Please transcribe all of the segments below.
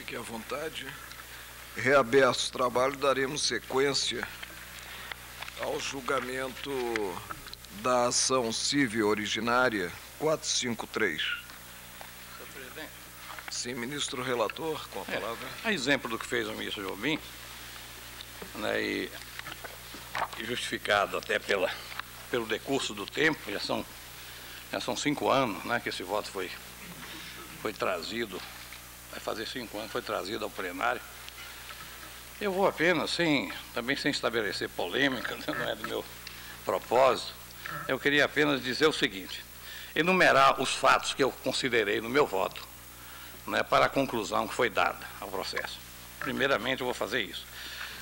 Fique à vontade. Reabertos os trabalhos, daremos sequência ao julgamento da ação civil originária 453. Senhor presidente. Sim, ministro relator, com a palavra. A exemplo do que fez o ministro Jobim, né, e justificado até pelo decurso do tempo, já são 5 anos, né, que esse voto foi trazido, vai fazer 5 anos, foi trazido ao plenário. Eu vou apenas, também sem estabelecer polêmica, né, não é do meu propósito, eu queria apenas dizer o seguinte: enumerar os fatos que eu considerei no meu voto, né, para a conclusão que foi dada ao processo. Primeiramente, eu vou fazer isso.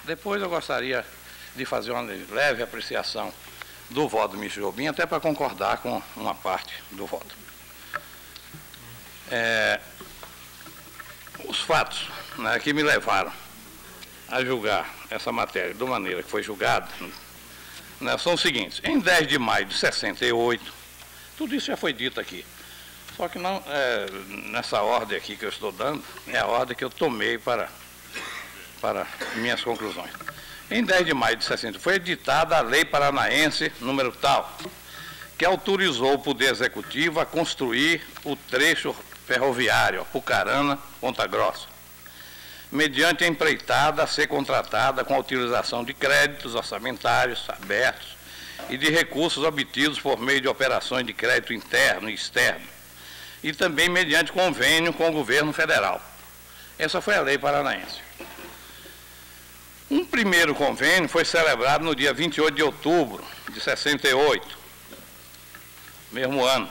Depois, eu gostaria de fazer uma leve apreciação do voto do ministro Jobim, até para concordar com uma parte do voto. Os fatos, né, que me levaram a julgar essa matéria de maneira que foi julgada, né, são os seguintes. Em 10 de maio de 68, tudo isso já foi dito aqui, só que não nessa ordem aqui que eu estou dando, é a ordem que eu tomei para minhas conclusões. Em 10 de maio de 60 foi editada a Lei Paranaense número tal, que autorizou o Poder Executivo a construir o trecho ferroviário Apucarana-Ponta Grossa, mediante a empreitada a ser contratada com a utilização de créditos orçamentários abertos e de recursos obtidos por meio de operações de crédito interno e externo, e também mediante convênio com o governo federal. Essa foi a Lei Paranaense. Um primeiro convênio foi celebrado no dia 28 de outubro de 68, mesmo ano,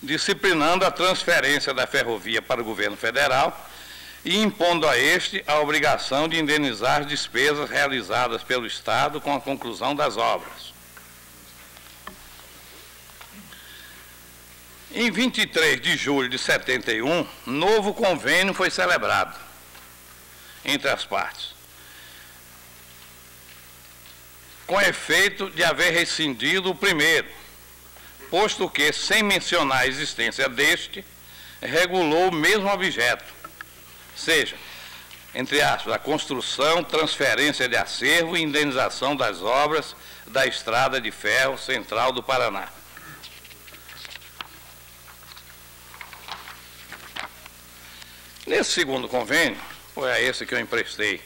disciplinando a transferência da ferrovia para o governo federal e impondo a este a obrigação de indenizar as despesas realizadas pelo Estado com a conclusão das obras. Em 23 de julho de 71, novo convênio foi celebrado entre as partes, com efeito de haver rescindido o primeiro, posto que, sem mencionar a existência deste, regulou o mesmo objeto, seja, entre aspas, a construção, transferência de acervo e indenização das obras da Estrada de Ferro Central do Paraná. Nesse segundo convênio, foi a esse que eu emprestei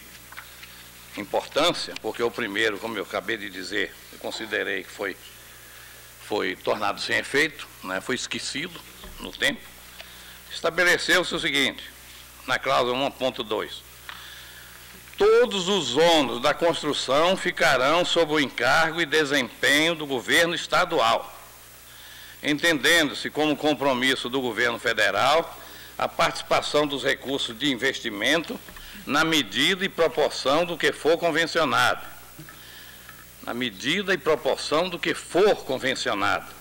importância, porque o primeiro, como eu acabei de dizer, eu considerei que foi tornado sem efeito, né, foi esquecido no tempo. Estabeleceu-se o seguinte, na cláusula 1.2: todos os ônus da construção ficarão sob o encargo e desempenho do governo estadual, entendendo-se como compromisso do governo federal a participação dos recursos de investimento na medida e proporção do que for convencionado. Na medida e proporção do que for convencionado.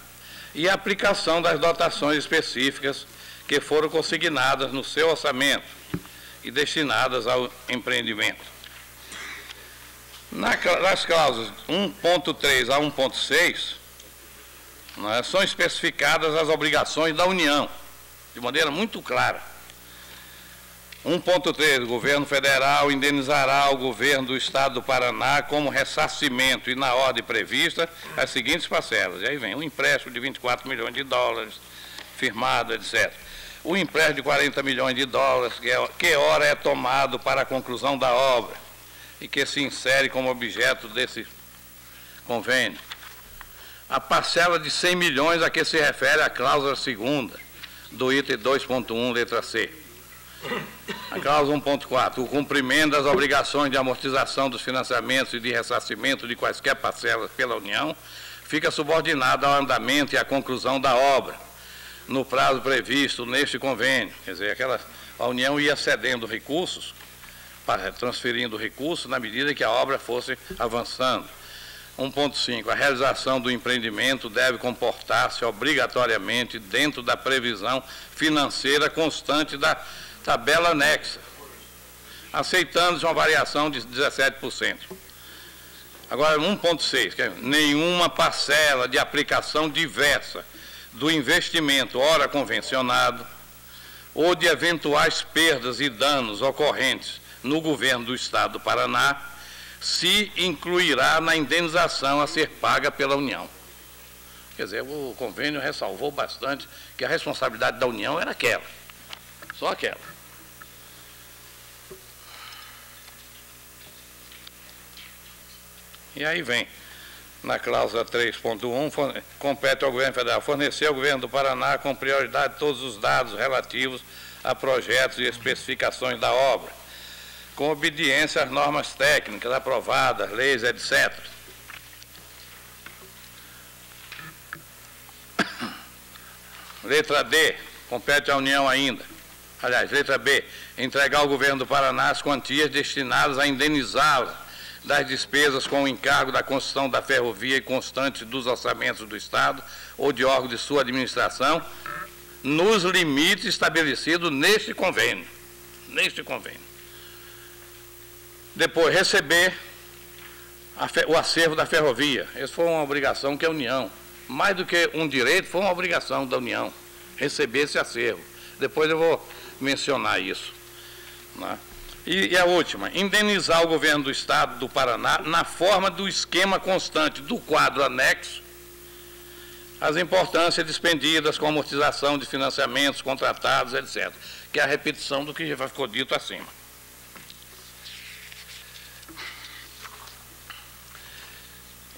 E a aplicação das dotações específicas que foram consignadas no seu orçamento e destinadas ao empreendimento. Nas cláusulas 1.3 a 1.6, né, são especificadas as obrigações da União, de maneira muito clara. 1.3, o governo federal indenizará o governo do Estado do Paraná como ressarcimento e na ordem prevista as seguintes parcelas. E aí vem um empréstimo de 24 milhões de dólares, firmado, etc. O empréstimo de 40 milhões de dólares, que ora é tomado para a conclusão da obra e que se insere como objeto desse convênio. A parcela de 100 milhões a que se refere a cláusula segunda do item 2.1, letra C. A cláusula 1.4, o cumprimento das obrigações de amortização dos financiamentos e de ressarcimento de quaisquer parcelas pela União fica subordinado ao andamento e à conclusão da obra, no prazo previsto neste convênio. Quer dizer, a União ia cedendo recursos, transferindo recursos na medida que a obra fosse avançando. 1.5, a realização do empreendimento deve comportar-se obrigatoriamente dentro da previsão financeira constante da tabela anexa, aceitando-se uma variação de 17%. Agora, 1.6, que é nenhuma parcela de aplicação diversa do investimento ora convencionado ou de eventuais perdas e danos ocorrentes no governo do Estado do Paraná, se incluirá na indenização a ser paga pela União. Quer dizer, o convênio ressalvou bastante que a responsabilidade da União era aquela, só aquela. E aí vem, na cláusula 3.1, compete ao governo federal fornecer ao governo do Paraná com prioridade todos os dados relativos a projetos e especificações da obra, com obediência às normas técnicas aprovadas, leis, etc. Letra D, compete à União ainda. Aliás, letra B, entregar ao governo do Paraná as quantias destinadas a indenizá-la das despesas com o encargo da construção da ferrovia e constante dos orçamentos do Estado ou de órgão de sua administração, nos limites estabelecidos neste convênio. Neste convênio. Depois, receber o acervo da ferrovia. Essa foi uma obrigação que a União, mais do que um direito, foi uma obrigação da União, receber esse acervo. Depois eu vou mencionar isso, né? E a última, indenizar o governo do Estado do Paraná na forma do esquema constante do quadro anexo, as importâncias despendidas com amortização de financiamentos contratados, etc., que é a repetição do que já ficou dito acima.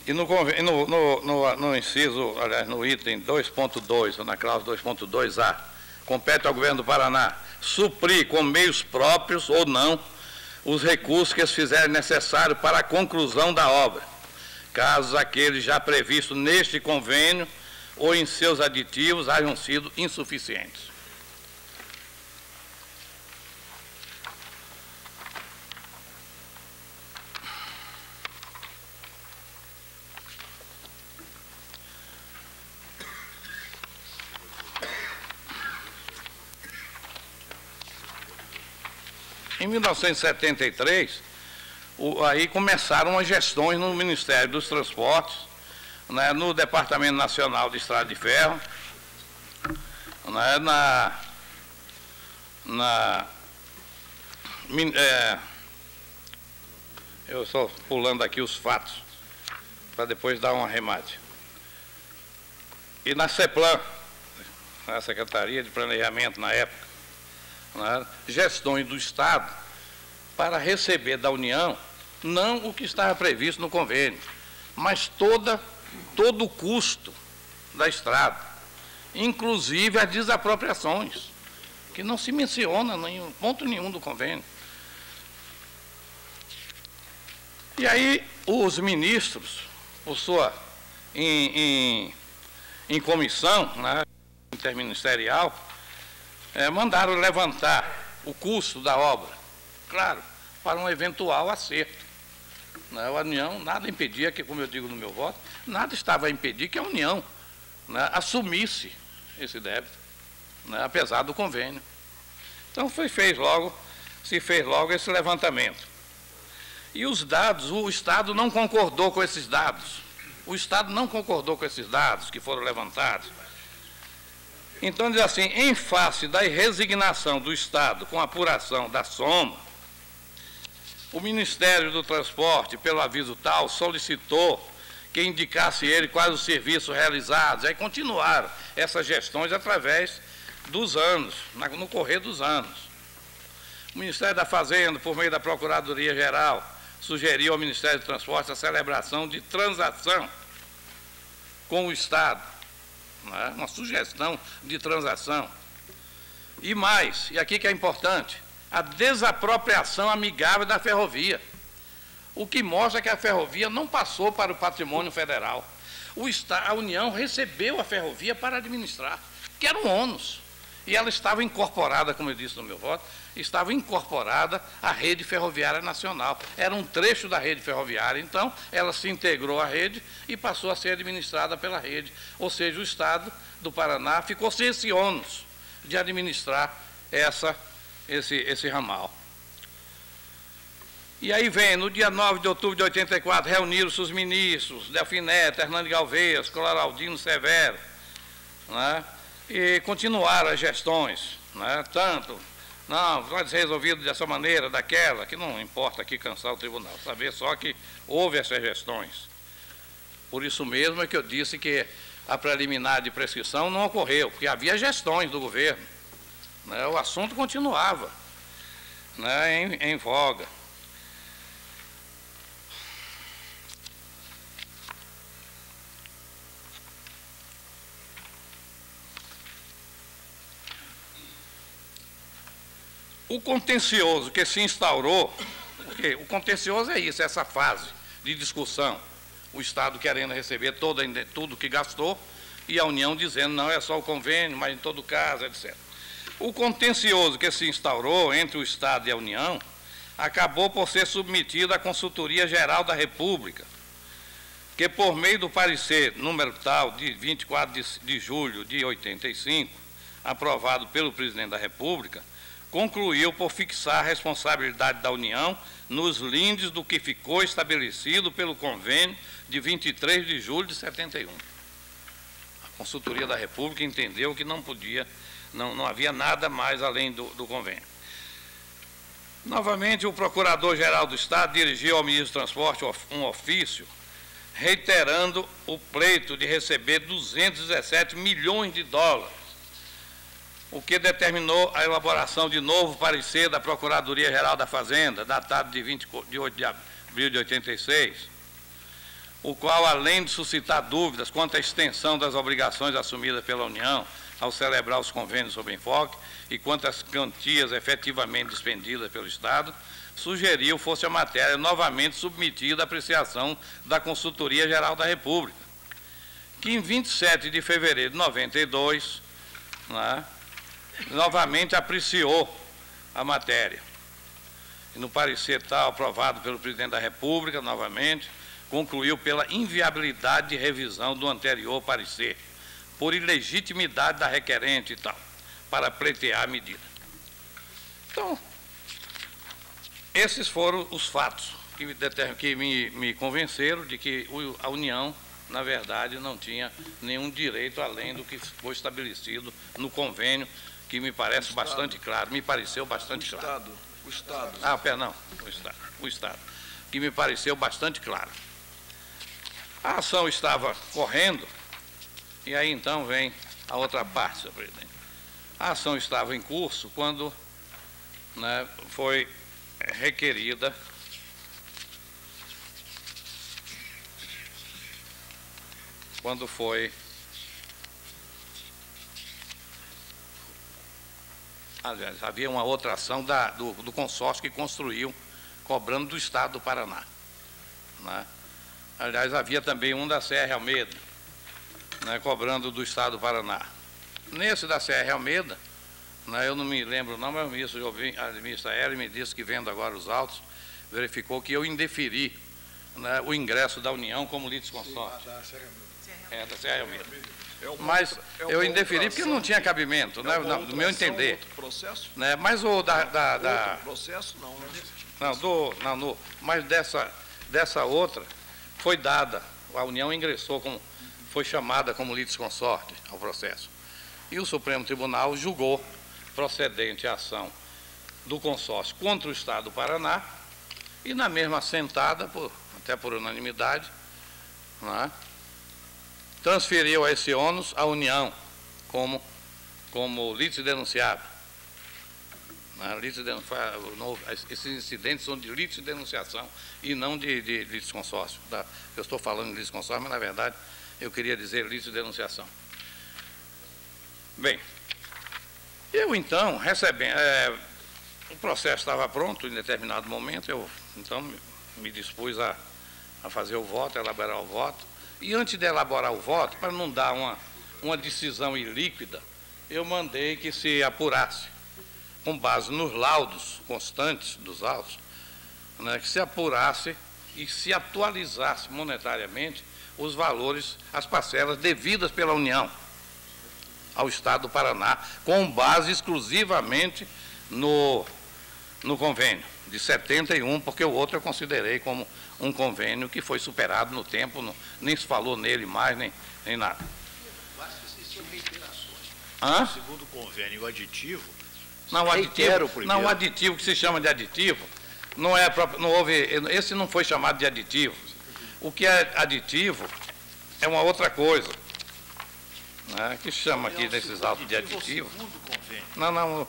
E no inciso, aliás, no item 2.2, na cláusula 2.2a, compete ao governo do Paraná suprir com meios próprios ou não os recursos que se fizerem necessário para a conclusão da obra, caso aqueles já previstos neste convênio ou em seus aditivos hajam sido insuficientes. Em 1973, aí começaram as gestões no Ministério dos Transportes, né, no Departamento Nacional de Estrada de Ferro, né, eu estou pulando aqui os fatos, para depois dar um arremate. E na CEPLAN, na Secretaria de Planejamento na época, né, gestões do Estado para receber da União não o que estava previsto no convênio, mas todo o custo da estrada, inclusive as desapropriações, que não se menciona em ponto nenhum do convênio. E aí os ministros, por sua em comissão, né, interministerial, mandaram levantar o custo da obra, claro, para um eventual acerto. Né? A União, nada impedia que, como eu digo no meu voto, nada estava a impedir que a União, né, assumisse esse débito, né, apesar do convênio. Então se fez logo esse levantamento. E os dados, o Estado não concordou com esses dados. O Estado não concordou com esses dados que foram levantados. Então, diz assim, em face da resignação do Estado com a apuração da soma, o Ministério do Transporte, pelo aviso tal, solicitou que indicasse ele quais os serviços realizados. Aí continuaram essas gestões através dos anos, no correr dos anos. O Ministério da Fazenda, por meio da Procuradoria-Geral, sugeriu ao Ministério do Transporte a celebração de transação com o Estado. Uma sugestão de transação. E mais, e aqui que é importante, a desapropriação amigável da ferrovia, o que mostra que a ferrovia não passou para o patrimônio federal. A União recebeu a ferrovia para administrar, que era um ônus, e ela estava incorporada, como eu disse no meu voto, estava incorporada à rede ferroviária nacional. Era um trecho da rede ferroviária, então ela se integrou à rede e passou a ser administrada pela rede. Ou seja, o Estado do Paraná ficou sem esse ônus de administrar esse ramal. E aí vem, no dia 9 de outubro de 84, reuniram-se os ministros, Delfim Neto, Hernando Galvez, Cloraldino Severo, né, e continuaram as gestões, né? Tanto, não, vai ser resolvido dessa maneira, daquela, que não importa aqui cansar o tribunal, saber só que houve essas gestões. Por isso mesmo é que eu disse que a preliminar de prescrição não ocorreu, porque havia gestões do governo, né? O assunto continuava, né, em voga. O contencioso que se instaurou, porque o contencioso é isso, essa fase de discussão, o Estado querendo receber tudo que gastou e a União dizendo não é só o convênio, mas em todo caso, etc. O contencioso que se instaurou entre o Estado e a União acabou por ser submetido à Consultoria Geral da República, que por meio do parecer número tal de 24 de julho de 85, aprovado pelo Presidente da República, concluiu por fixar a responsabilidade da União nos lindes do que ficou estabelecido pelo convênio de 23 de julho de 71. A Consultoria da República entendeu que não podia, não havia nada mais além do convênio. Novamente, o Procurador-Geral do Estado dirigiu ao Ministro do Transporte um ofício reiterando o pleito de receber 217 milhões de dólares, o que determinou a elaboração de novo parecer da Procuradoria-Geral da Fazenda, datado de 28 de abril de 86, o qual, além de suscitar dúvidas quanto à extensão das obrigações assumidas pela União ao celebrar os convênios sob enfoque e quanto às quantias efetivamente dispendidas pelo Estado, sugeriu fosse a matéria novamente submetida à apreciação da Consultoria-Geral da República, que em 27 de fevereiro de 92, né, novamente apreciou a matéria. E no parecer tal, aprovado pelo Presidente da República, novamente, concluiu pela inviabilidade de revisão do anterior parecer, por ilegitimidade da requerente e tal, para pleitear a medida. Então, esses foram os fatos que me convenceram de que a União, na verdade, não tinha nenhum direito além do que foi estabelecido no convênio, que me parece bastante claro, me pareceu bastante claro. O Estado. Ah, perdão, o Estado, que me pareceu bastante claro. A ação estava correndo, e aí então vem a outra parte, senhor presidente. A ação estava em curso quando, né, foi requerida aliás, havia uma outra ação do consórcio que construiu, cobrando do Estado do Paraná, né? Aliás, havia também um da CR Almeida, né, cobrando do Estado do Paraná. Nesse da CR Almeida, né, eu não me lembro não, mas a ministra Hélio me disse que, vendo agora os autos, verificou que eu indeferi, né, o ingresso da União como litisconsórcio. Da CR Almeida. Mas eu indeferi porque não tinha cabimento, né, do meu entender. Outro processo? Né, mas o Outro processo, não. Mas dessa outra foi dada, a União ingressou, foi chamada como litisconsorte ao processo. E o Supremo Tribunal julgou procedente a ação do consórcio contra o Estado do Paraná e, na mesma sentada, até por unanimidade, né, transferiu a esse ônus a União como litisdenunciado. Esses incidentes são de litisdenunciação e não de litisconsórcio. Eu estou falando de litisconsórcio, mas, na verdade, eu queria dizer litisdenunciação. Bem, eu, então, o processo estava pronto em determinado momento, eu, então, me dispus a fazer o voto, a elaborar o voto. E antes de elaborar o voto, para não dar uma decisão ilíquida, eu mandei que se apurasse, com base nos laudos constantes dos autos, né, que se apurasse e se atualizasse monetariamente os valores, as parcelas devidas pela União ao Estado do Paraná, com base exclusivamente no convênio de 71, porque o outro eu considerei como um convênio que foi superado no tempo, nem se falou nele mais, nem nada. Eu acho que vocês são reiterações. Segundo o convênio aditivo, Não, o aditivo que se chama de aditivo, esse não foi chamado de aditivo. O que é aditivo é uma outra coisa, né, que chama aqui nesses autos de aditivo. Não,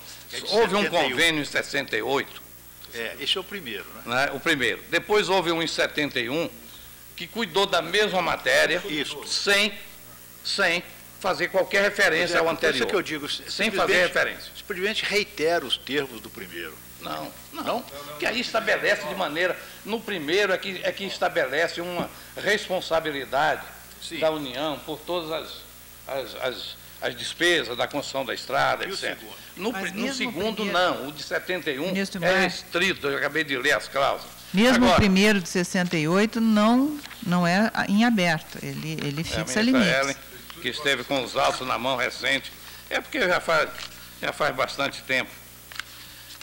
houve um convênio em 68. Esse é o primeiro, né? O primeiro. Depois houve um em 71, que cuidou da mesma matéria, sem fazer qualquer referência ao anterior. Isso que eu digo, sem fazer referência. Simplesmente reitera os termos do primeiro. Não, que aí estabelece de maneira, no primeiro é que estabelece uma responsabilidade da União por todas as despesas da construção da estrada, etc. No segundo, não, o de 71 é restrito, eu acabei de ler as cláusulas. Mesmo agora, o primeiro de 68 não é em aberto, ele fixa limites. Ellen, que esteve com os autos na mão recente, é porque já faz bastante tempo.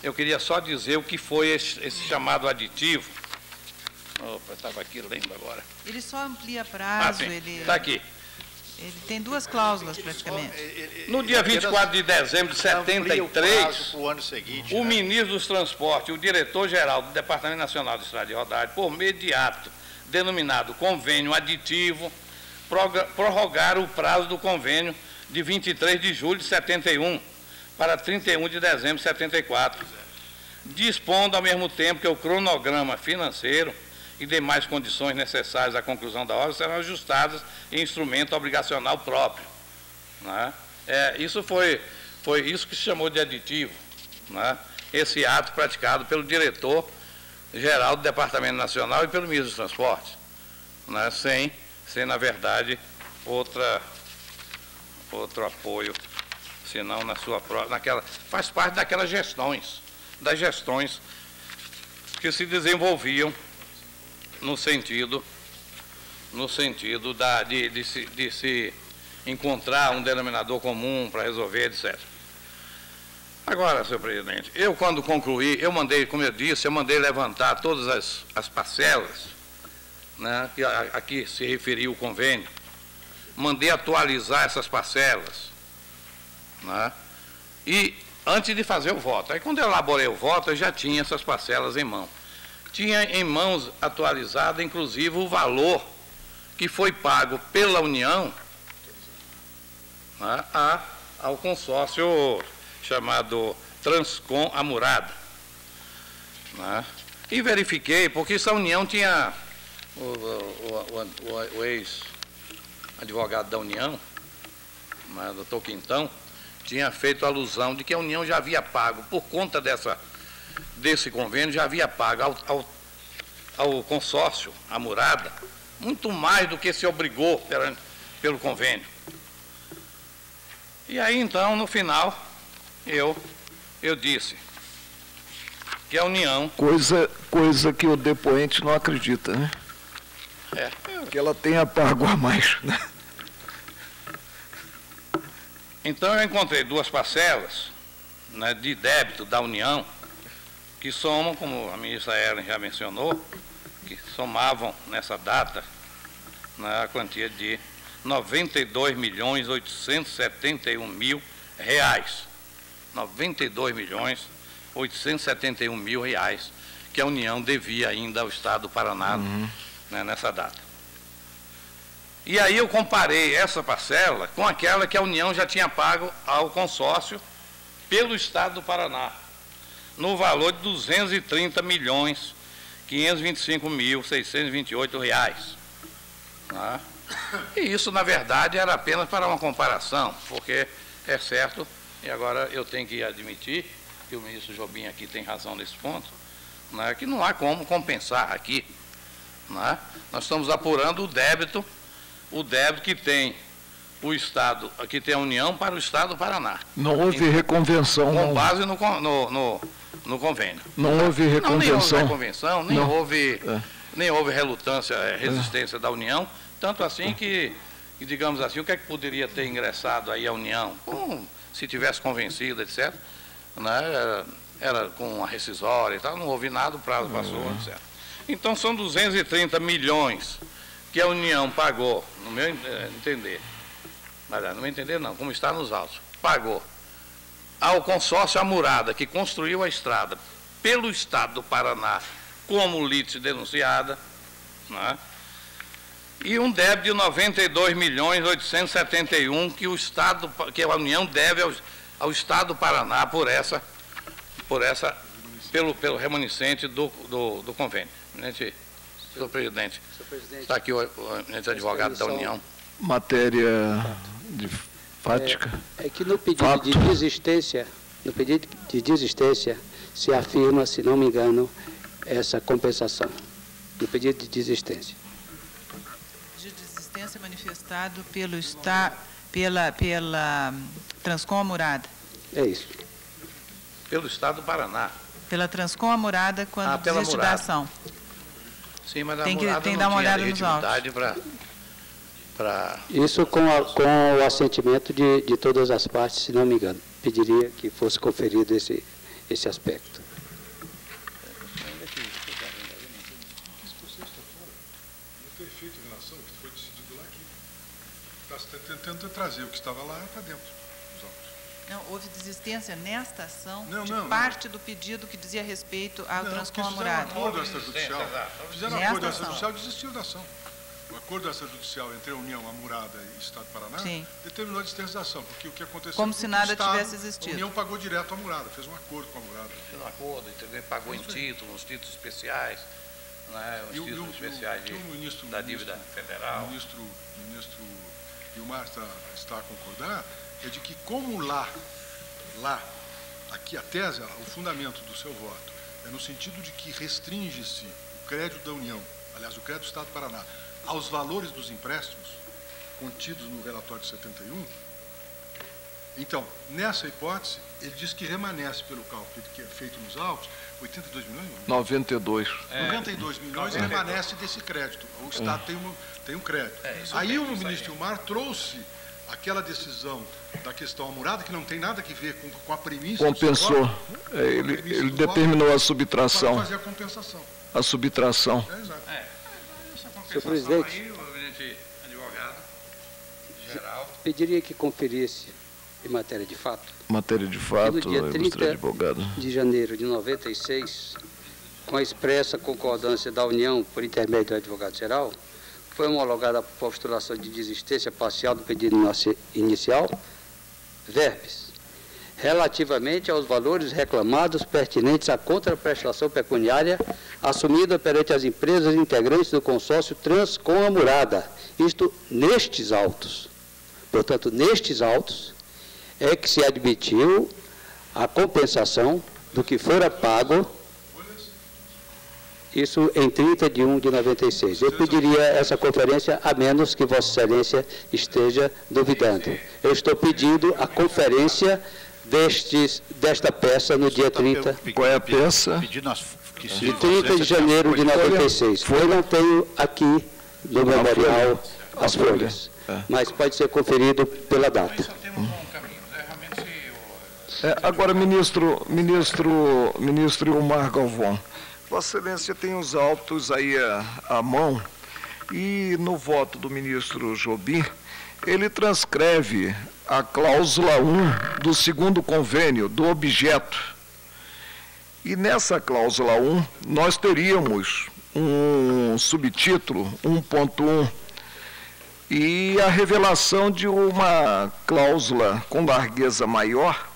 Eu queria só dizer o que foi esse chamado aditivo. Opa, estava aqui lendo agora. Ele só amplia prazo. Está aqui. Ele tem duas cláusulas, praticamente. No dia 24 de dezembro de 73, seguinte, o ministro dos Transportes e o diretor-geral do Departamento Nacional de Estrada de Rodagem, por meio de ato denominado convênio aditivo, prorrogaram o prazo do convênio de 23 de julho de 71 para 31 de dezembro de 74, dispondo ao mesmo tempo que o cronograma financeiro e demais condições necessárias à conclusão da obra serão ajustadas em instrumento obrigacional próprio, né? Isso foi isso que se chamou de aditivo, né? Esse ato praticado pelo diretor-geral do Departamento Nacional e pelo ministro dos Transportes, né? Sem na verdade, outro apoio, senão faz parte daquelas das gestões que se desenvolviam no sentido de se encontrar um denominador comum para resolver, etc. Agora, senhor presidente, eu quando concluí, como eu disse, eu mandei levantar todas as parcelas, né, que aqui se referiu o convênio, mandei atualizar essas parcelas, né, e antes de fazer o voto. Aí quando eu elaborei o voto, eu já tinha essas parcelas em mão. Tinha em mãos atualizado, inclusive, o valor que foi pago pela União, né, ao consórcio chamado Transcom Amurada, né, e verifiquei, porque essa União tinha o ex-advogado da União, doutor Quintão, tinha feito alusão de que a União já havia pago, por conta desse convênio, já havia pago ao consórcio Amurada muito mais do que se obrigou pelo convênio. E aí, então, no final, eu disse que a União... Coisa que o depoente não acredita, né? Que ela tenha pago a mais, né? Então, eu encontrei duas parcelas, né, de débito da União, que somam, como a ministra Ellen já mencionou, que somavam nessa data, né, a quantia de R$ 92.871.000. R$ 92.871.000 que a União devia ainda ao Estado do Paraná, né, nessa data. E aí eu comparei essa parcela com aquela que a União já tinha pago ao consórcio pelo Estado do Paraná, no valor de R$ 230.525.628. Tá? E isso, na verdade, era apenas para uma comparação, porque é certo, e agora eu tenho que admitir que o ministro Jobim aqui tem razão nesse ponto, né, que não há como compensar aqui. Né? Nós estamos apurando o débito que tem o Estado, que tem a União para o Estado do Paraná. Não houve reconvenção. Com base no convênio. Não houve reconvenção. Nem houve reconvenção, nem houve resistência da União, tanto assim que, digamos assim, o que é que poderia ter ingressado aí a União? Se tivesse convencido, etc., né, era com a rescisória e tal, não houve nada, o prazo passou, etc. Então, são 230 milhões que a União pagou, no meu entender, não, como está nos autos, pagou ao consórcio Amurada, que construiu a estrada pelo Estado do Paraná como lite denunciada, né? E um débito de 92.871 que que a União deve ao Estado do Paraná pelo remanescente do convênio. Senhor presidente, está aqui o advogado da União. Matéria de fática. É que no pedido de desistência, se afirma, se não me engano, essa compensação. No pedido de desistência. De desistência manifestado pela Transcom Amurada. É isso. Pelo Estado do Paraná. Pela Transcom Amurada quando desiste da ação. Sim, mas a tem que Amurada dar uma olhada nos autos. Isso com o assentimento de todas as partes, se não me engano. Pediria que fosse conferido esse aspecto. Tenta trazer o que estava lá para dentro dos autos. Não, houve desistência nesta ação parte do pedido que dizia respeito ao Transcom Amurada. Fizeram um acordo extrajudicial. Fizeram um acordo extrajudicial e desistiram da ação. O acordo extrajudicial entre a União Amurada e o Estado do Paraná determinou a desistência da ação, porque o que aconteceu... Como se nada tivesse existido. A União pagou direto à Amurada, fez um acordo com a Amurada. Fez um acordo, entendeu? Pagou em títulos, nos títulos especiais, né? Os títulos especiais da dívida federal. O ministro Gilmar está a concordar, é de que como lá, aqui a tese, o fundamento do seu voto, é no sentido de que restringe-se o crédito da União, aliás, o crédito do Estado do Paraná, aos valores dos empréstimos contidos no relatório de 71, então, nessa hipótese, ele diz que remanesce pelo cálculo que é feito nos autos, 82 milhões? 92. 92 milhões remanesce desse crédito. O Estado tem um crédito. Aí o ministro Gilmar trouxe aquela decisão da questão Amurada, que não tem nada a ver com a premissa. Compensou. Ele determinou a subtração. Para fazer a compensação. A subtração. Exato. Senhor presidente, Aí, o advogado geral pediria que conferisse em matéria de fato. Matéria de fato, no dia 30 advogado. de janeiro de 96, com a expressa concordância da União por intermédio do advogado-geral, foi homologada a postulação de desistência parcial do pedido inicial, verbes, relativamente aos valores reclamados pertinentes à contraprestação pecuniária assumida perante as empresas integrantes do consórcio Transcom Amurada, isto nestes autos. Portanto, nestes autos é que se admitiu a compensação do que fora pago, isso em 30 de 1 de 96. Eu pediria essa conferência, a menos que Vossa Excelência esteja duvidando. Eu estou pedindo a conferência desta peça no dia 30. Qual é a peça? De 30 de janeiro de 96. Eu não tenho aqui no memorial as folhas, mas pode ser conferido pela data. Agora, ministro Gilmar Galvão, Vossa Excelência tem os autos aí à mão e no voto do ministro Jobim, ele transcreve a cláusula 1 do segundo convênio, do objeto. E nessa cláusula 1, nós teríamos um subtítulo 1.1 e a revelação de uma cláusula com largueza maior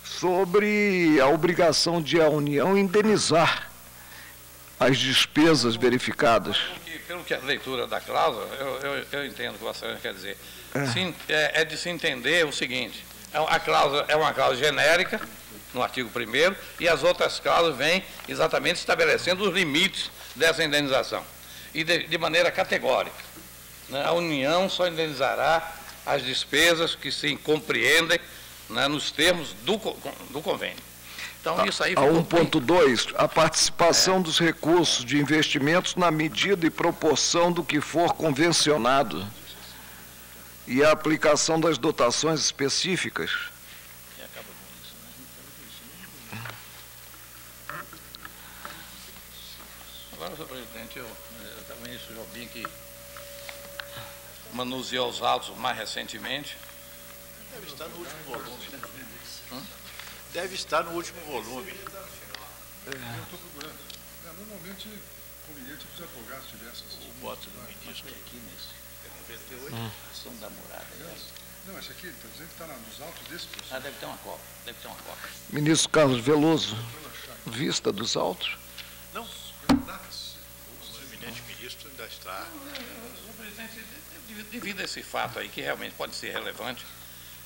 sobre a obrigação de a União indenizar as despesas verificadas. Pelo que a leitura da cláusula, eu entendo o que você quer dizer. É de se entender o seguinte, a cláusula é uma cláusula genérica, no artigo 1º, e as outras cláusulas vêm exatamente estabelecendo os limites dessa indenização. E de maneira categórica. Né? A União só indenizará as despesas que se compreendem, né, nos termos do convênio. Então, isso aí a 1.2, a participação dos recursos de investimentos na medida e proporção do que for convencionado e a aplicação das dotações específicas. Agora, senhor presidente, o ministro Jobim, que manuseou os autos mais recentemente. Deve estar no último volume, né? Deve estar no último volume. Eu estou procurando. Normalmente, conveniente que os advogados tivessem essas. O voto do ministro aqui nesse 98, ação da morada. Não, esse aqui, está dizendo que está nos autos desse processo. Ah, deve ter uma cópia. Deve ter uma cópia. Ministro Carlos Veloso, vista dos autos. Não, o eminente ministro ainda está. O presidente, devido a esse fato aí, que realmente pode ser relevante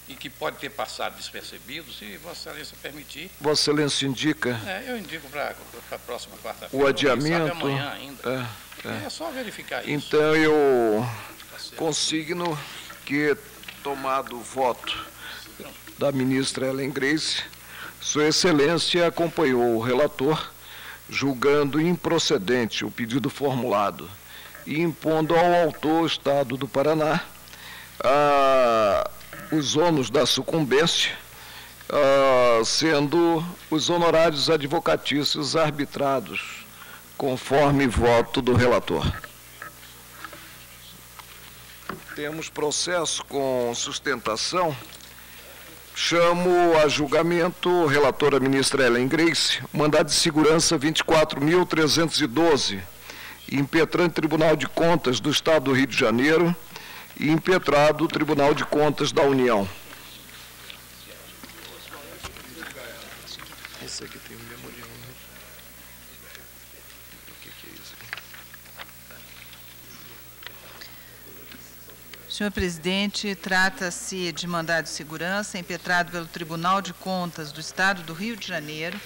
e que pode ter passado despercebido, se Vossa Excelência permitir. Vossa Excelência indica. Eu indico para a próxima quarta-feira. O adiamento. Amanhã ainda. É só verificar isso. Então eu consigno que, tomado o voto da ministra Ellen Grace, Sua Excelência acompanhou o relator, julgando improcedente o pedido formulado e impondo ao autor, Estado do Paraná, os ônus da sucumbência, sendo os honorários advocatícios arbitrados, conforme voto do relator. Temos processo com sustentação. Chamo a julgamento, relatora ministra Ellen Grace, mandado de segurança 24.312, impetrante Tribunal de Contas do Estado do Rio de Janeiro e impetrado Tribunal de Contas da União. Esse aqui tem um memorial, né? O que é isso aqui? Senhor presidente, trata-se de mandado de segurança impetrado pelo Tribunal de Contas do Estado do Rio de Janeiro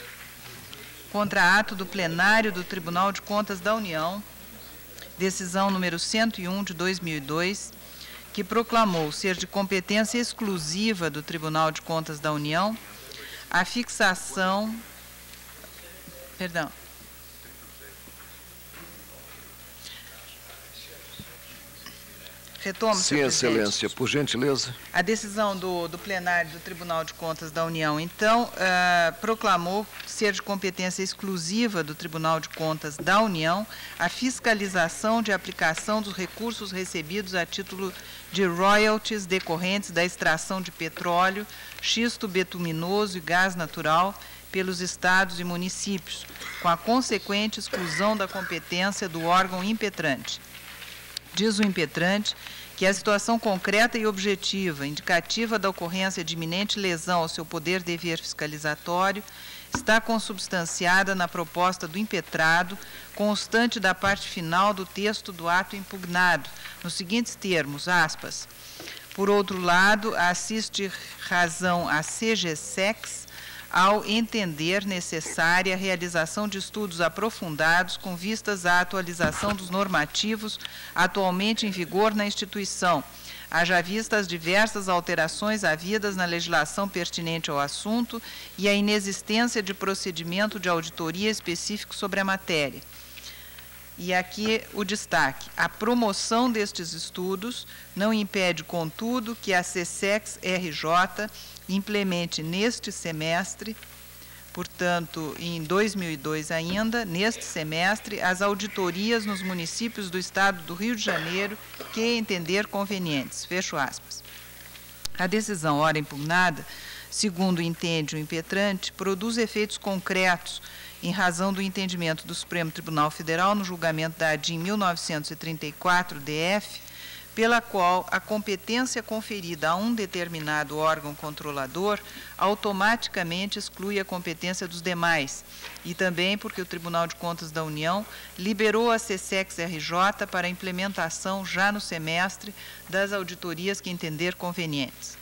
contra ato do plenário do Tribunal de Contas da União, decisão número 101 de 2002, que proclamou ser de competência exclusiva do Tribunal de Contas da União a fixação... Perdão. Retomo, sim, Excelência, por gentileza. A decisão do plenário do Tribunal de Contas da União, então, proclamou ser de competência exclusiva do Tribunal de Contas da União a fiscalização de aplicação dos recursos recebidos a título de royalties decorrentes da extração de petróleo, xisto betuminoso e gás natural pelos estados e municípios, com a consequente exclusão da competência do órgão impetrante. Diz o impetrante que a situação concreta e objetiva, indicativa da ocorrência de iminente lesão ao seu poder-dever fiscalizatório, está consubstanciada na proposta do impetrado, constante da parte final do texto do ato impugnado, nos seguintes termos, aspas, por outro lado, assiste razão a CGSEX ao entender necessária a realização de estudos aprofundados com vistas à atualização dos normativos atualmente em vigor na instituição, haja vista as diversas alterações havidas na legislação pertinente ao assunto e a inexistência de procedimento de auditoria específico sobre a matéria. E aqui o destaque, a promoção destes estudos não impede, contudo, que a CSEX-RJ implemente neste semestre, portanto, em 2002 ainda, neste semestre, as auditorias nos municípios do Estado do Rio de Janeiro que entender convenientes. Fecho aspas. A decisão, ora impugnada, segundo entende o impetrante, produz efeitos concretos em razão do entendimento do Supremo Tribunal Federal no julgamento da ADIM 1934-DF, pela qual a competência conferida a um determinado órgão controlador automaticamente exclui a competência dos demais, e também porque o Tribunal de Contas da União liberou a CSEX-RJ para a implementação já no semestre das auditorias que entender convenientes.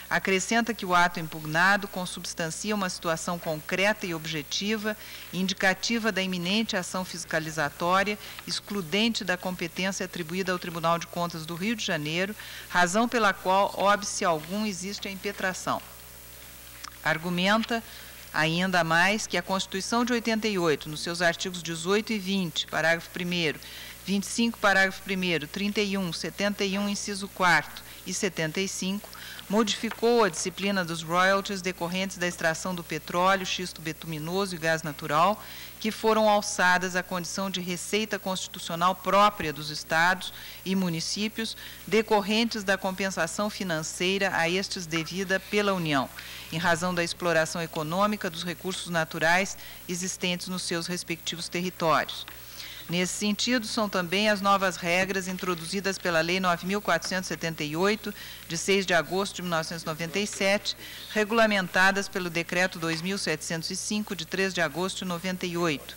Acrescenta que o ato impugnado consubstancia uma situação concreta e objetiva, indicativa da iminente ação fiscalizatória, excludente da competência atribuída ao Tribunal de Contas do Rio de Janeiro, razão pela qual, óbice algum, existe a impetração. Argumenta, ainda mais, que a Constituição de 88, nos seus artigos 18 e 20, parágrafo 1º, 25, parágrafo 1º, 31, 71, inciso 4º, e 75, modificou a disciplina dos royalties decorrentes da extração do petróleo, xisto betuminoso e gás natural, que foram alçadas à condição de receita constitucional própria dos estados e municípios, decorrentes da compensação financeira a estes devida pela União, em razão da exploração econômica dos recursos naturais existentes nos seus respectivos territórios. Nesse sentido, são também as novas regras introduzidas pela Lei 9.478, de 6 de agosto de 1997, regulamentadas pelo Decreto 2.705, de 3 de agosto de 98.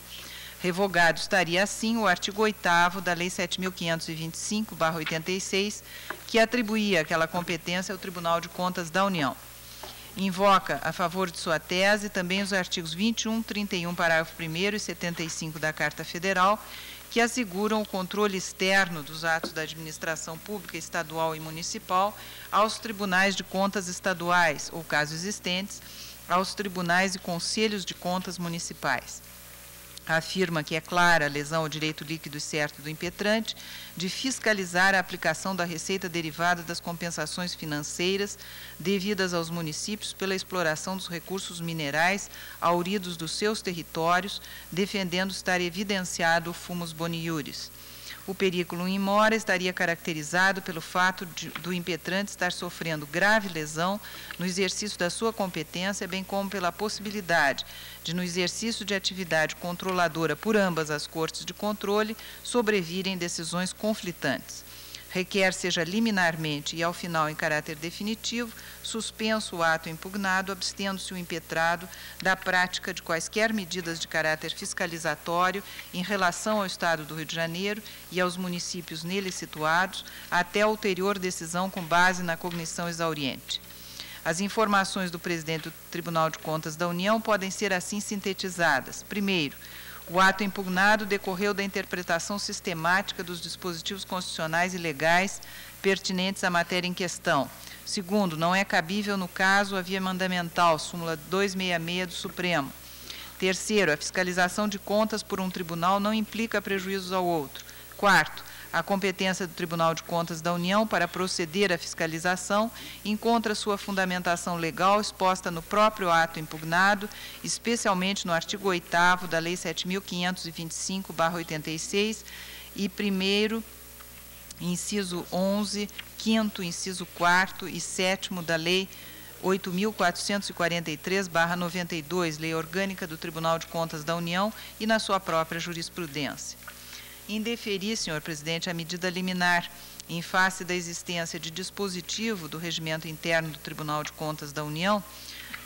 Revogado estaria, assim, o artigo 8º da Lei 7.525/86, que atribuía aquela competência ao Tribunal de Contas da União. Invoca, a favor de sua tese, também os artigos 21, 31, parágrafo 1º e 75 da Carta Federal, que asseguram o controle externo dos atos da administração pública estadual e municipal aos tribunais de contas estaduais, ou, caso existentes, aos tribunais e conselhos de contas municipais. Afirma que é clara a lesão ao direito líquido e certo do impetrante de fiscalizar a aplicação da receita derivada das compensações financeiras devidas aos municípios pela exploração dos recursos minerais auridos dos seus territórios, defendendo estar evidenciado o fumus boni iuris. O perículo in mora estaria caracterizado pelo fato do impetrante estar sofrendo grave lesão no exercício da sua competência, bem como pela possibilidade de, no exercício de atividade controladora por ambas as cortes de controle, sobrevirem decisões conflitantes. Requer seja liminarmente e, ao final, em caráter definitivo, suspenso o ato impugnado, abstendo-se o impetrado da prática de quaisquer medidas de caráter fiscalizatório em relação ao Estado do Rio de Janeiro e aos municípios nele situados, até a ulterior decisão com base na cognição exauriente. As informações do presidente do Tribunal de Contas da União podem ser assim sintetizadas. Primeiro, o ato impugnado decorreu da interpretação sistemática dos dispositivos constitucionais e legais pertinentes à matéria em questão. Segundo, não é cabível, no caso, a via mandamental, súmula 266 do Supremo. Terceiro, a fiscalização de contas por um tribunal não implica prejuízos ao outro. Quarto, a competência do Tribunal de Contas da União para proceder à fiscalização encontra sua fundamentação legal exposta no próprio ato impugnado, especialmente no artigo 8º da Lei 7.525/86 e 1º, inciso 11, 5º, inciso 4º e 7º da Lei 8.443/92, Lei Orgânica do Tribunal de Contas da União, e na sua própria jurisprudência. Indeferir, senhor presidente, a medida liminar, em face da existência de dispositivo do regimento interno do Tribunal de Contas da União,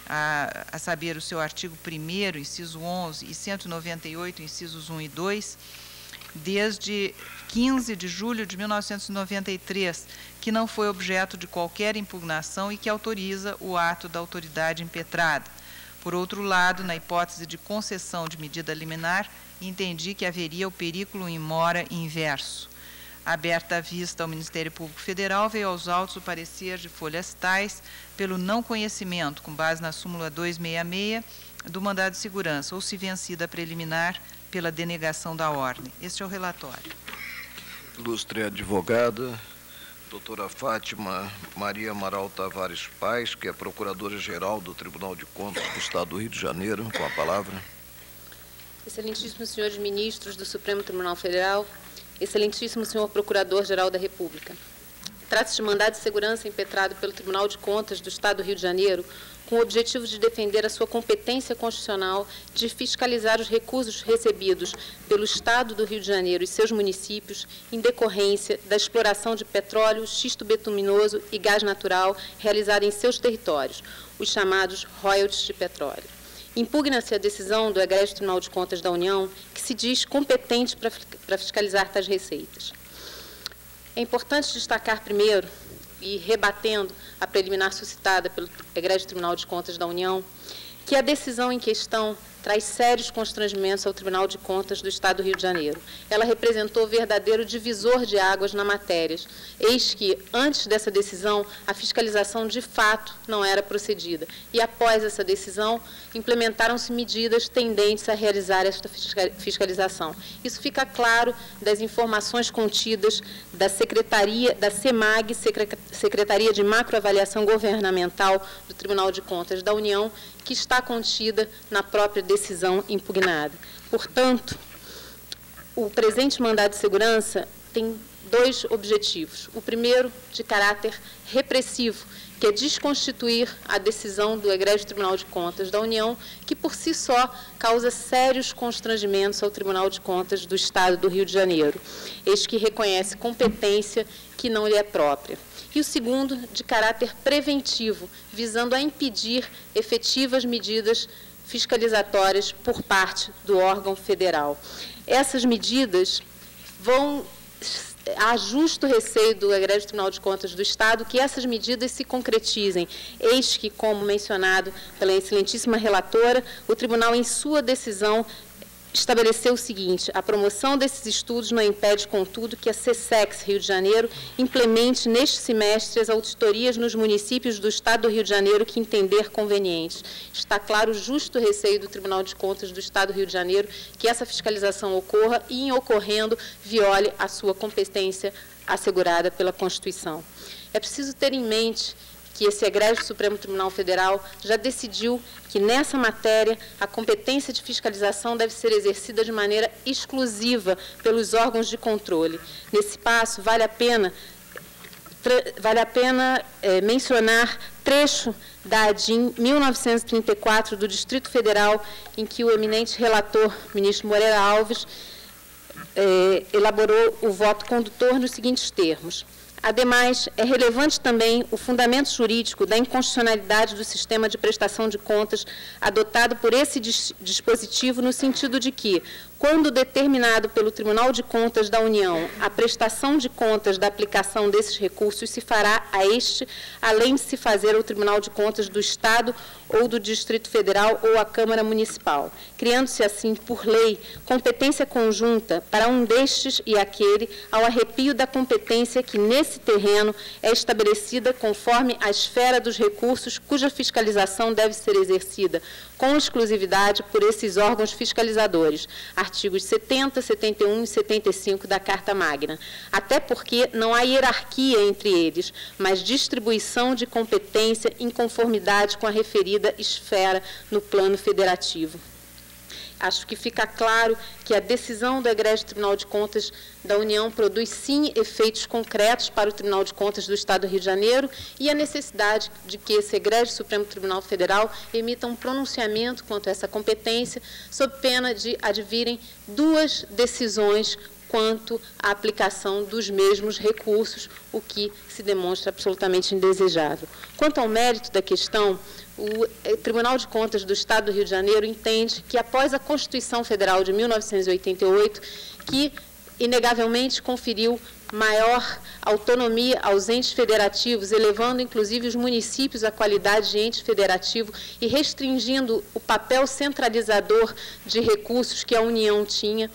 a saber, o seu artigo 1º, inciso 11, e 198, incisos 1 e 2, desde 15 de julho de 1993, que não foi objeto de qualquer impugnação e que autoriza o ato da autoridade impetrada. Por outro lado, na hipótese de concessão de medida liminar, entendi que haveria o perículo in mora inverso. Aberta a vista ao Ministério Público Federal, veio aos autos o parecer de folhas tais pelo não conhecimento, com base na súmula 266, do mandado de segurança, ou se vencida a preliminar pela denegação da ordem. Este é o relatório. Ilustre advogada, doutora Fátima Maria Amaral Tavares Paz, que é Procuradora-Geral do Tribunal de Contas do Estado do Rio de Janeiro, com a palavra. Excelentíssimos senhores ministros do Supremo Tribunal Federal, excelentíssimo senhor Procurador-Geral da República. Trata-se de mandado de segurança impetrado pelo Tribunal de Contas do Estado do Rio de Janeiro com o objetivo de defender a sua competência constitucional de fiscalizar os recursos recebidos pelo Estado do Rio de Janeiro e seus municípios em decorrência da exploração de petróleo, xisto betuminoso e gás natural realizada em seus territórios, os chamados royalties de petróleo. Impugna-se a decisão do Egrégio Tribunal de Contas da União, que se diz competente para fiscalizar tais receitas. É importante destacar primeiro, e rebatendo a preliminar suscitada pelo Egrégio Tribunal de Contas da União, que a decisão em questão traz sérios constrangimentos ao Tribunal de Contas do Estado do Rio de Janeiro. Ela representou verdadeiro divisor de águas na matéria, eis que, antes dessa decisão, a fiscalização de fato não era procedida. E, após essa decisão, implementaram-se medidas tendentes a realizar esta fiscalização. Isso fica claro das informações contidas da Secretaria, da SEMAG, Secretaria de Macroavaliação Governamental do Tribunal de Contas da União, que está contida na própria decisão impugnada. Portanto, o presente mandado de segurança tem dois objetivos. O primeiro, de caráter repressivo, que é desconstituir a decisão do Egrégio Tribunal de Contas da União, que por si só causa sérios constrangimentos ao Tribunal de Contas do Estado do Rio de Janeiro, este que reconhece competência que não lhe é própria. E o segundo, de caráter preventivo, visando a impedir efetivas medidas fiscalizatórias por parte do órgão federal. Essas medidas vão... Há justo receio do Egrégio Tribunal de Contas do Estado que essas medidas se concretizem. Eis que, como mencionado pela excelentíssima relatora, o Tribunal, em sua decisão, estabeleceu o seguinte: a promoção desses estudos não impede, contudo, que a SESEX Rio de Janeiro implemente neste semestre as auditorias nos municípios do Estado do Rio de Janeiro que entender convenientes. Está claro o justo receio do Tribunal de Contas do Estado do Rio de Janeiro que essa fiscalização ocorra e, em ocorrendo, viole a sua competência assegurada pela Constituição. É preciso ter em mente que esse Egrégio Supremo Tribunal Federal já decidiu que, nessa matéria, a competência de fiscalização deve ser exercida de maneira exclusiva pelos órgãos de controle. Nesse passo, vale a pena mencionar trecho da ADIM 1934 do Distrito Federal, em que o eminente relator, ministro Moreira Alves, elaborou o voto condutor nos seguintes termos: ademais, é relevante também o fundamento jurídico da inconstitucionalidade do sistema de prestação de contas adotado por esse dispositivo, no sentido de que, quando determinado pelo Tribunal de Contas da União, a prestação de contas da aplicação desses recursos se fará a este, além de se fazer ao Tribunal de Contas do Estado ou do Distrito Federal ou à Câmara Municipal, criando-se assim, por lei, competência conjunta para um destes e aquele, ao arrepio da competência que, nesse terreno, é estabelecida conforme a esfera dos recursos cuja fiscalização deve ser exercida com exclusividade por esses órgãos fiscalizadores, artigos 70, 71 e 75 da Carta Magna, até porque não há hierarquia entre eles, mas distribuição de competência em conformidade com a referida esfera no plano federativo. Acho que fica claro que a decisão do Egrégio Tribunal de Contas da União produz, sim, efeitos concretos para o Tribunal de Contas do Estado do Rio de Janeiro e a necessidade de que esse Egrégio Supremo Tribunal Federal emita um pronunciamento quanto a essa competência, sob pena de advirem duas decisões quanto à aplicação dos mesmos recursos, o que se demonstra absolutamente indesejável. Quanto ao mérito da questão, o Tribunal de Contas do Estado do Rio de Janeiro entende que, após a Constituição Federal de 1988, que inegavelmente conferiu maior autonomia aos entes federativos, elevando inclusive os municípios à qualidade de ente federativo e restringindo o papel centralizador de recursos que a União tinha,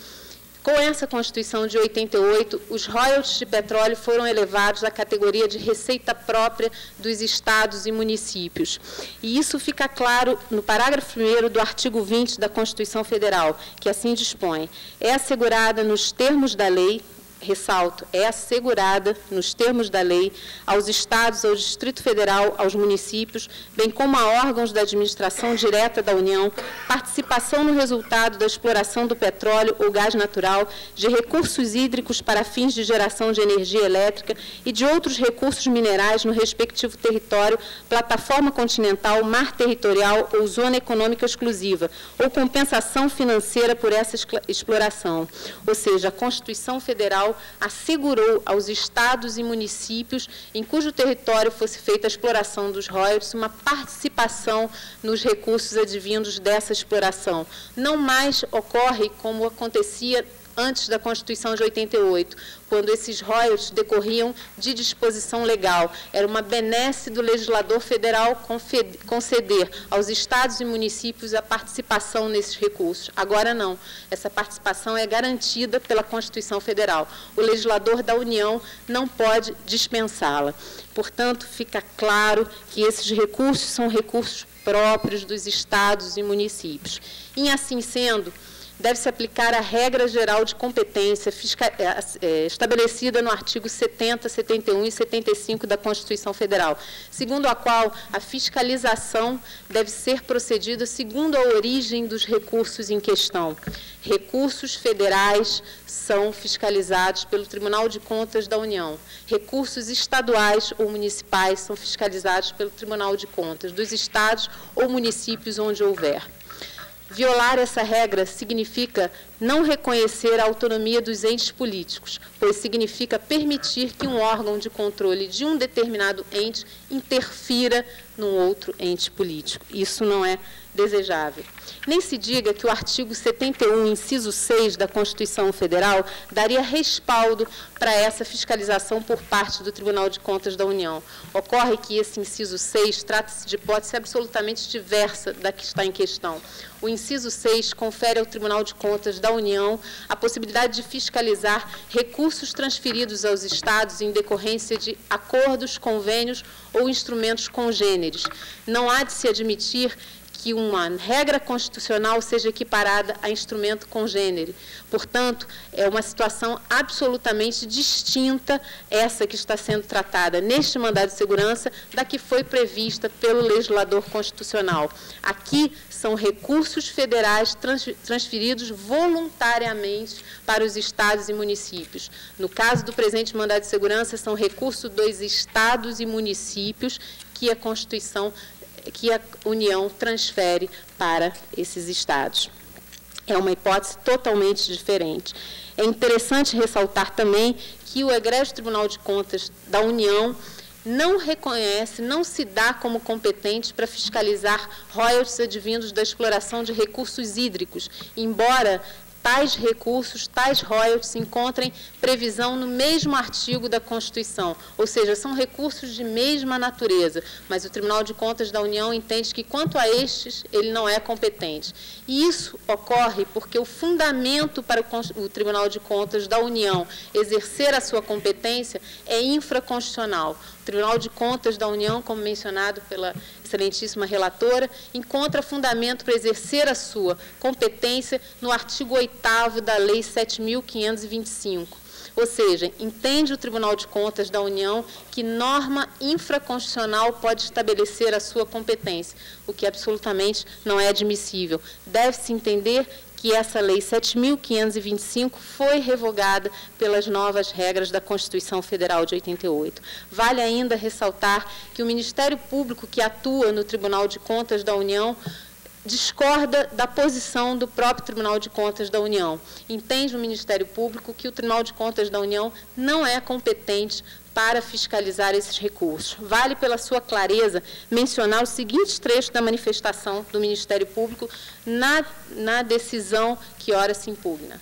com essa Constituição de 88, os royalties de petróleo foram elevados à categoria de receita própria dos estados e municípios. E isso fica claro no parágrafo 1º do artigo 20 da Constituição Federal, que assim dispõe: é assegurada nos termos da lei, ressalto, é assegurada nos termos da lei aos estados, ao Distrito Federal, aos municípios, bem como a órgãos da administração direta da União, participação no resultado da exploração do petróleo ou gás natural, de recursos hídricos para fins de geração de energia elétrica e de outros recursos minerais no respectivo território, plataforma continental, mar territorial ou zona econômica exclusiva, ou compensação financeira por essa exploração. Ou seja, a Constituição Federal assegurou aos estados e municípios em cujo território fosse feita a exploração dos royalties uma participação nos recursos advindos dessa exploração. Não mais ocorre como acontecia antes da Constituição de 88, quando esses royalties decorriam de disposição legal. Era uma benesse do legislador federal conceder aos estados e municípios a participação nesses recursos. Agora não. Essa participação é garantida pela Constituição Federal. O legislador da União não pode dispensá-la. Portanto, fica claro que esses recursos são recursos próprios dos estados e municípios. E, assim sendo, deve-se aplicar a regra geral de competência estabelecida no artigo 70, 71 e 75 da Constituição Federal, segundo a qual a fiscalização deve ser procedida segundo a origem dos recursos em questão. Recursos federais são fiscalizados pelo Tribunal de Contas da União. Recursos estaduais ou municipais são fiscalizados pelo Tribunal de Contas dos estados ou municípios onde houver. Violar essa regra significa não reconhecer a autonomia dos entes políticos, pois significa permitir que um órgão de controle de um determinado ente interfira num outro ente político. Isso não é desejável. Nem se diga que o artigo 71, inciso 6 da Constituição Federal daria respaldo para essa fiscalização por parte do Tribunal de Contas da União. Ocorre que esse inciso 6 trata-se de hipótese absolutamente diversa da que está em questão. O inciso 6 confere ao Tribunal de Contas da União a possibilidade de fiscalizar recursos transferidos aos estados em decorrência de acordos, convênios ou instrumentos congêneres. Não há de se admitir que uma regra constitucional seja equiparada a instrumento congênere. Portanto, é uma situação absolutamente distinta essa que está sendo tratada neste mandado de segurança da que foi prevista pelo legislador constitucional. Aqui são recursos federais transferidos voluntariamente para os estados e municípios. No caso do presente mandado de segurança, são recursos dos estados e municípios que a Constituição, que a União transfere para esses estados. É uma hipótese totalmente diferente. É interessante ressaltar também que o egrégio Tribunal de Contas da União não reconhece, não se dá como competente para fiscalizar royalties advindos da exploração de recursos hídricos, embora tais recursos, tais royalties encontrem previsão no mesmo artigo da Constituição, ou seja, são recursos de mesma natureza, mas o Tribunal de Contas da União entende que, quanto a estes, ele não é competente. E isso ocorre porque o fundamento para o Tribunal de Contas da União exercer a sua competência é infraconstitucional. O Tribunal de Contas da União, como mencionado pela excelentíssima relatora, encontra fundamento para exercer a sua competência no artigo 8º da Lei 7.525. Ou seja, entende o Tribunal de Contas da União que norma infraconstitucional pode estabelecer a sua competência, o que absolutamente não é admissível. Deve-se entender que essa Lei 7.525 foi revogada pelas novas regras da Constituição Federal de 88. Vale ainda ressaltar que o Ministério Público que atua no Tribunal de Contas da União discorda da posição do próprio Tribunal de Contas da União. Entende o Ministério Público que o Tribunal de Contas da União não é competente para fiscalizar esses recursos. Vale, pela sua clareza, mencionar os seguintes trechos da manifestação do Ministério Público na decisão que ora se impugna.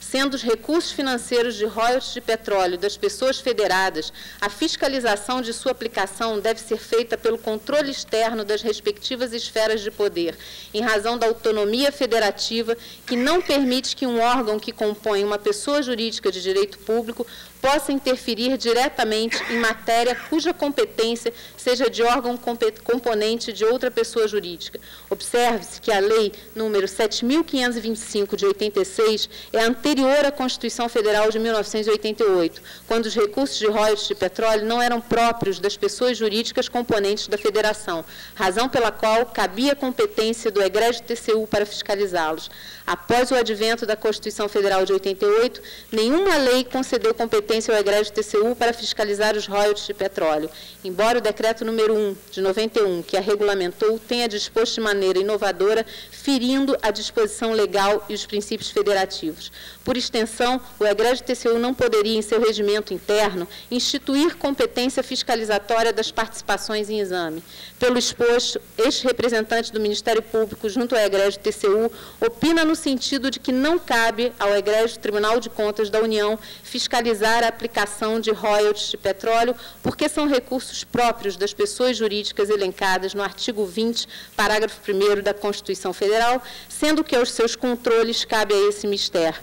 Sendo os recursos financeiros de royalties de petróleo das pessoas federadas, a fiscalização de sua aplicação deve ser feita pelo controle externo das respectivas esferas de poder, em razão da autonomia federativa que não permite que um órgão que compõe uma pessoa jurídica de direito público possa interferir diretamente em matéria cuja competência seja de órgão componente de outra pessoa jurídica. Observe-se que a Lei número 7.525 de 86 é anterior à Constituição Federal de 1988, quando os recursos de royalties de petróleo não eram próprios das pessoas jurídicas componentes da Federação, razão pela qual cabia a competência do egrégio TCU para fiscalizá-los. Após o advento da Constituição Federal de 88, nenhuma lei concedeu competência ao egrégio TCU para fiscalizar os royalties de petróleo, embora o decreto número 1 de 91, que a regulamentou, tenha disposto de maneira inovadora, ferindo a disposição legal e os princípios federativos. Por Por extensão, o egrégio TCU não poderia, em seu regimento interno, instituir competência fiscalizatória das participações em exame. Pelo exposto, este representante do Ministério Público, junto ao egrégio TCU, opina no sentido de que não cabe ao egrégio Tribunal de Contas da União fiscalizar a aplicação de royalties de petróleo, porque são recursos próprios das pessoas jurídicas elencadas no artigo 20, parágrafo 1º da Constituição Federal, sendo que aos seus controles cabe a esse mistério.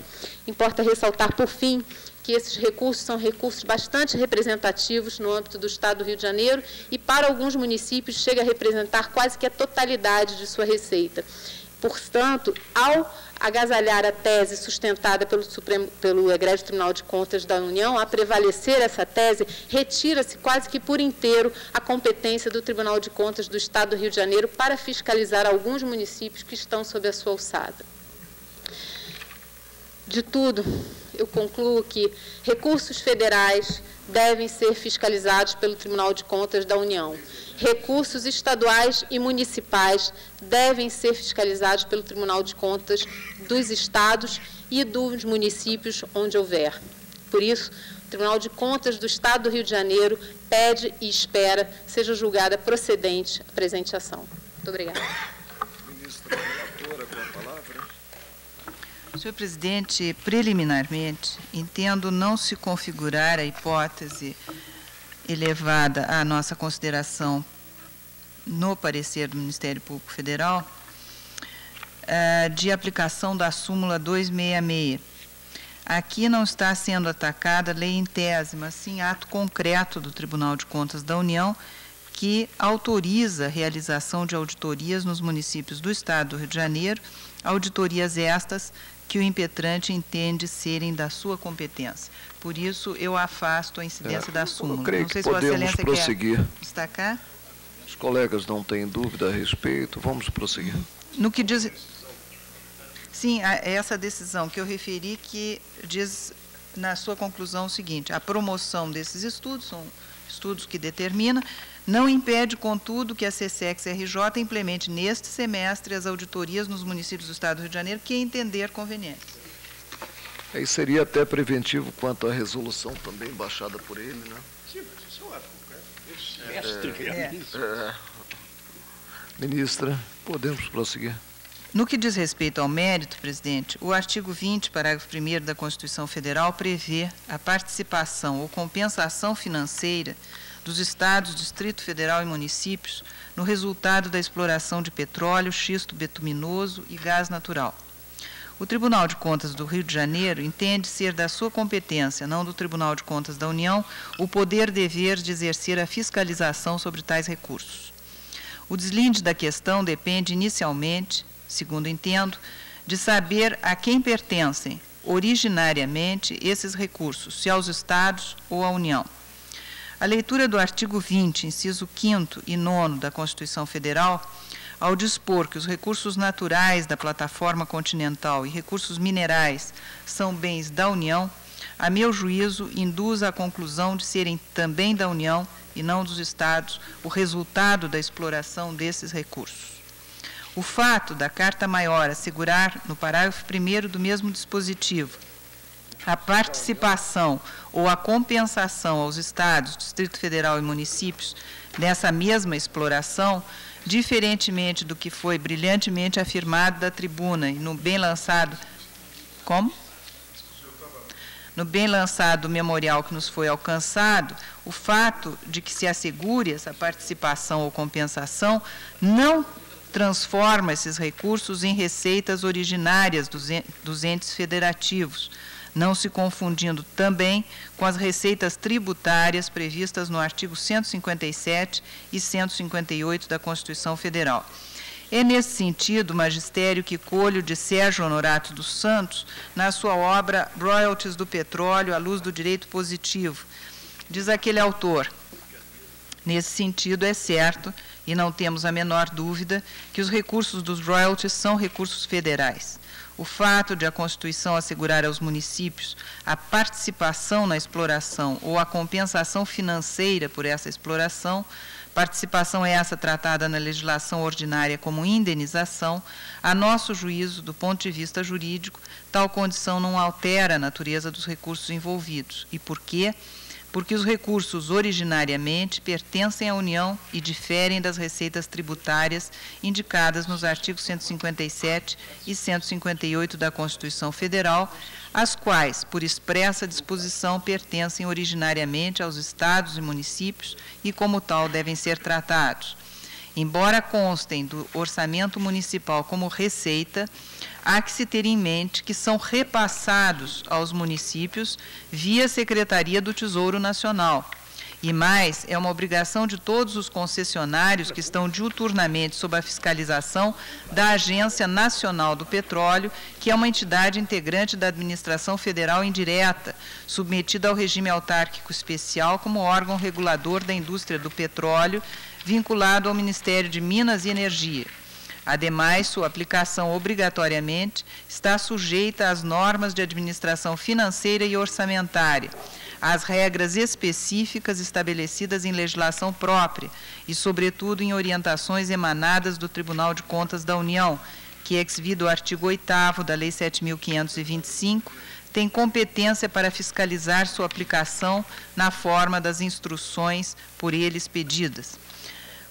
Importa ressaltar, por fim, que esses recursos são recursos bastante representativos no âmbito do Estado do Rio de Janeiro e, para alguns municípios, chega a representar quase que a totalidade de sua receita. Portanto, ao agasalhar a tese sustentada pelo egrégio Tribunal de Contas da União, a prevalecer essa tese, retira-se quase que por inteiro a competência do Tribunal de Contas do Estado do Rio de Janeiro para fiscalizar alguns municípios que estão sob a sua alçada. De tudo, eu concluo que recursos federais devem ser fiscalizados pelo Tribunal de Contas da União. Recursos estaduais e municipais devem ser fiscalizados pelo Tribunal de Contas dos estados e dos municípios onde houver. Por isso, o Tribunal de Contas do Estado do Rio de Janeiro pede e espera seja julgada procedente a presente ação. Muito obrigada. Ministra relatora, com a palavra. Senhor presidente, preliminarmente, entendo não se configurar a hipótese elevada à nossa consideração no parecer do Ministério Público Federal de aplicação da súmula 266. Aqui não está sendo atacada lei em tese, mas sim ato concreto do Tribunal de Contas da União, que autoriza a realização de auditorias nos municípios do Estado do Rio de Janeiro, auditorias estas que o impetrante entende serem da sua competência. Por isso, eu afasto a incidência da súmula. Eu creio não sei que se Vossa podemos Excelência prosseguir. quer destacar. Os colegas não têm dúvida a respeito, vamos prosseguir. No que diz... Sim, essa decisão que eu referi, que diz na sua conclusão o seguinte: a promoção desses estudos, são estudos que determina, não impede, contudo, que a CSEX-RJ implemente neste semestre as auditorias nos municípios do Estado do Rio de Janeiro que entender conveniente. Aí seria até preventivo quanto à resolução também baixada por ele, né? Sim, mas isso é um Ministra, podemos prosseguir. No que diz respeito ao mérito, presidente, o artigo 20, parágrafo 1º da Constituição Federal prevê a participação ou compensação financeira dos Estados, Distrito Federal e municípios no resultado da exploração de petróleo, xisto bituminoso e gás natural. O Tribunal de Contas do Rio de Janeiro entende ser da sua competência, não do Tribunal de Contas da União, o poder-dever de exercer a fiscalização sobre tais recursos. O deslinde da questão depende inicialmente, segundo entendo, de saber a quem pertencem originariamente esses recursos, se aos Estados ou à União. A leitura do artigo 20, inciso 5º e 9º da Constituição Federal, ao dispor que os recursos naturais da plataforma continental e recursos minerais são bens da União, a meu juízo, induz à conclusão de serem também da União e não dos Estados o resultado da exploração desses recursos. O fato da Carta Maior assegurar, no parágrafo 1º do mesmo dispositivo, a participação ou a compensação aos Estados, Distrito Federal e municípios dessa mesma exploração, diferentemente do que foi brilhantemente afirmado da tribuna e no bem lançado... Como? No bem lançado memorial que nos foi alcançado, o fato de que se assegure essa participação ou compensação não transforma esses recursos em receitas originárias dos entes federativos, não se confundindo também com as receitas tributárias previstas no artigo 157 e 158 da Constituição Federal. É nesse sentido o magistério que colho de Sérgio Honorato dos Santos na sua obra Royalties do Petróleo à Luz do Direito Positivo. Diz aquele autor: nesse sentido, é certo, e não temos a menor dúvida, que os recursos dos royalties são recursos federais. O fato de a Constituição assegurar aos municípios a participação na exploração ou a compensação financeira por essa exploração Participação essa tratada na legislação ordinária como indenização. A nosso juízo, do ponto de vista jurídico, tal condição não altera a natureza dos recursos envolvidos. E por quê? Porque os recursos originariamente pertencem à União e diferem das receitas tributárias indicadas nos artigos 157 e 158 da Constituição Federal, as quais, por expressa disposição, pertencem originariamente aos estados e municípios e, como tal, devem ser tratados. Embora constem do orçamento municipal como receita, há que se ter em mente que são repassados aos municípios via Secretaria do Tesouro Nacional. E mais, é uma obrigação de todos os concessionários que estão diuturnamente sob a fiscalização da Agência Nacional do Petróleo, que é uma entidade integrante da administração federal indireta, submetida ao regime autárquico especial como órgão regulador da indústria do petróleo, vinculado ao Ministério de Minas e Energia. Ademais, sua aplicação obrigatoriamente está sujeita às normas de administração financeira e orçamentária, às regras específicas estabelecidas em legislação própria e, sobretudo, em orientações emanadas do Tribunal de Contas da União, que, ex-vido o artigo 8º da Lei 7.525, tem competência para fiscalizar sua aplicação na forma das instruções por eles pedidas.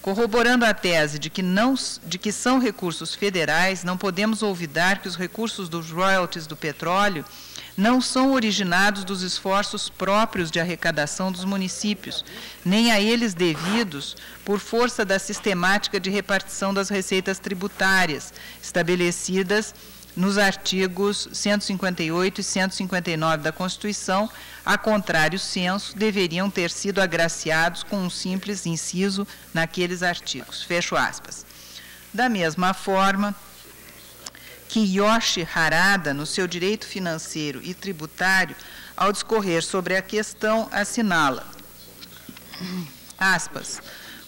Corroborando a tese de que são recursos federais, não podemos olvidar que os recursos dos royalties do petróleo não são originados dos esforços próprios de arrecadação dos municípios, nem a eles devidos por força da sistemática de repartição das receitas tributárias, estabelecidas nos artigos 158 e 159 da Constituição, a contrário senso, deveriam ter sido agraciados com um simples inciso naqueles artigos. Fecho aspas. Da mesma forma que Yoshi Harada, no seu Direito Financeiro e Tributário, ao discorrer sobre a questão, assinala, aspas,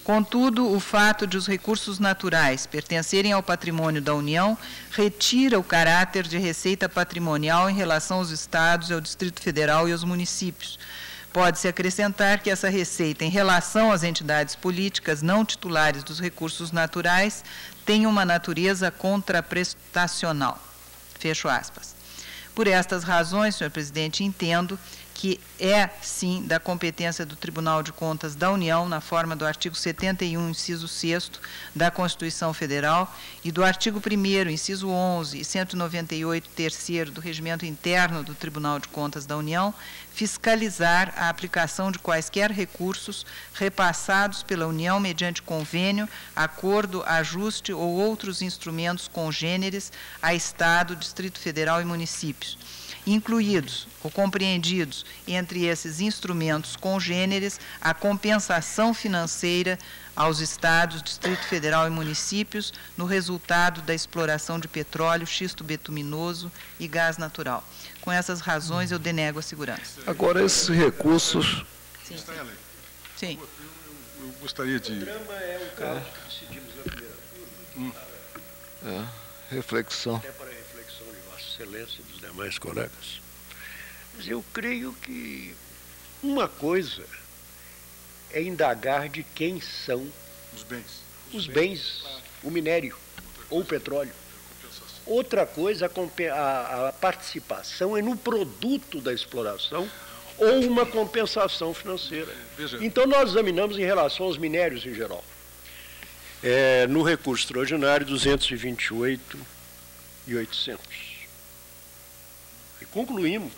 contudo, o fato de os recursos naturais pertencerem ao patrimônio da União retira o caráter de receita patrimonial em relação aos estados, ao Distrito Federal e aos municípios. Pode-se acrescentar que essa receita, em relação às entidades políticas não titulares dos recursos naturais, tem uma natureza contraprestacional. Fecho aspas. Por estas razões, senhor presidente, entendo que é, sim, da competência do Tribunal de Contas da União, na forma do artigo 71, inciso 6º da Constituição Federal e do artigo 1º, inciso 11 e 198, terceiro do Regimento Interno do Tribunal de Contas da União, fiscalizar a aplicação de quaisquer recursos repassados pela União mediante convênio, acordo, ajuste ou outros instrumentos congêneres a Estado, Distrito Federal e municípios, incluídos ou compreendidos entre esses instrumentos congêneres a compensação financeira aos Estados, Distrito Federal e municípios no resultado da exploração de petróleo, xisto betuminoso e gás natural. Com essas razões, eu denego a segurança. Agora, esses recursos... Sim. Está em lei. Sim. Eu gostaria de... O drama é o caso que decidimos na primeira turma. reflexão. Até para a reflexão de Vossa Excelência e dos demais colegas. Mas eu creio que uma coisa é indagar de quem são os bens, bens, o minério ou o petróleo. Outra coisa, a participação é no produto da exploração ou uma compensação financeira. Veja. Então, nós examinamos em relação aos minérios em geral. No recurso extraordinário, 228.800. E concluímos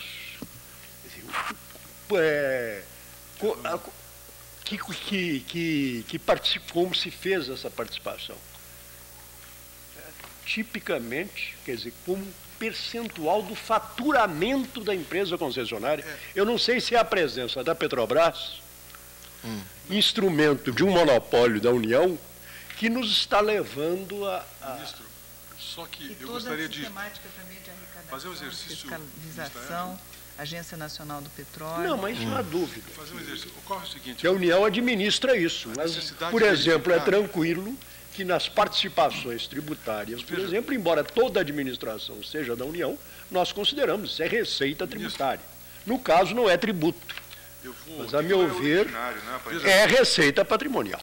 como se fez essa participação. Tipicamente, quer dizer, como percentual do faturamento da empresa concessionária. Eu não sei se é a presença da Petrobras, instrumento de um monopólio da União, que nos está levando a... Ministro, só que E eu toda gostaria a de sistemática também de arrecadação, fazer um exercício fiscalização, Agência Nacional do Petróleo. Não, mas não há dúvida. fazer um exercício. Ocorre o seguinte... Que a União administra isso. Mas, necessidade por de exemplo, é verificar. tranquilo que nas participações tributárias, por Veja. exemplo, embora toda a administração seja da União, nós consideramos isso é receita tributária. No caso, não é tributo, Eu vou... mas, a meu ver, Veja. é receita patrimonial.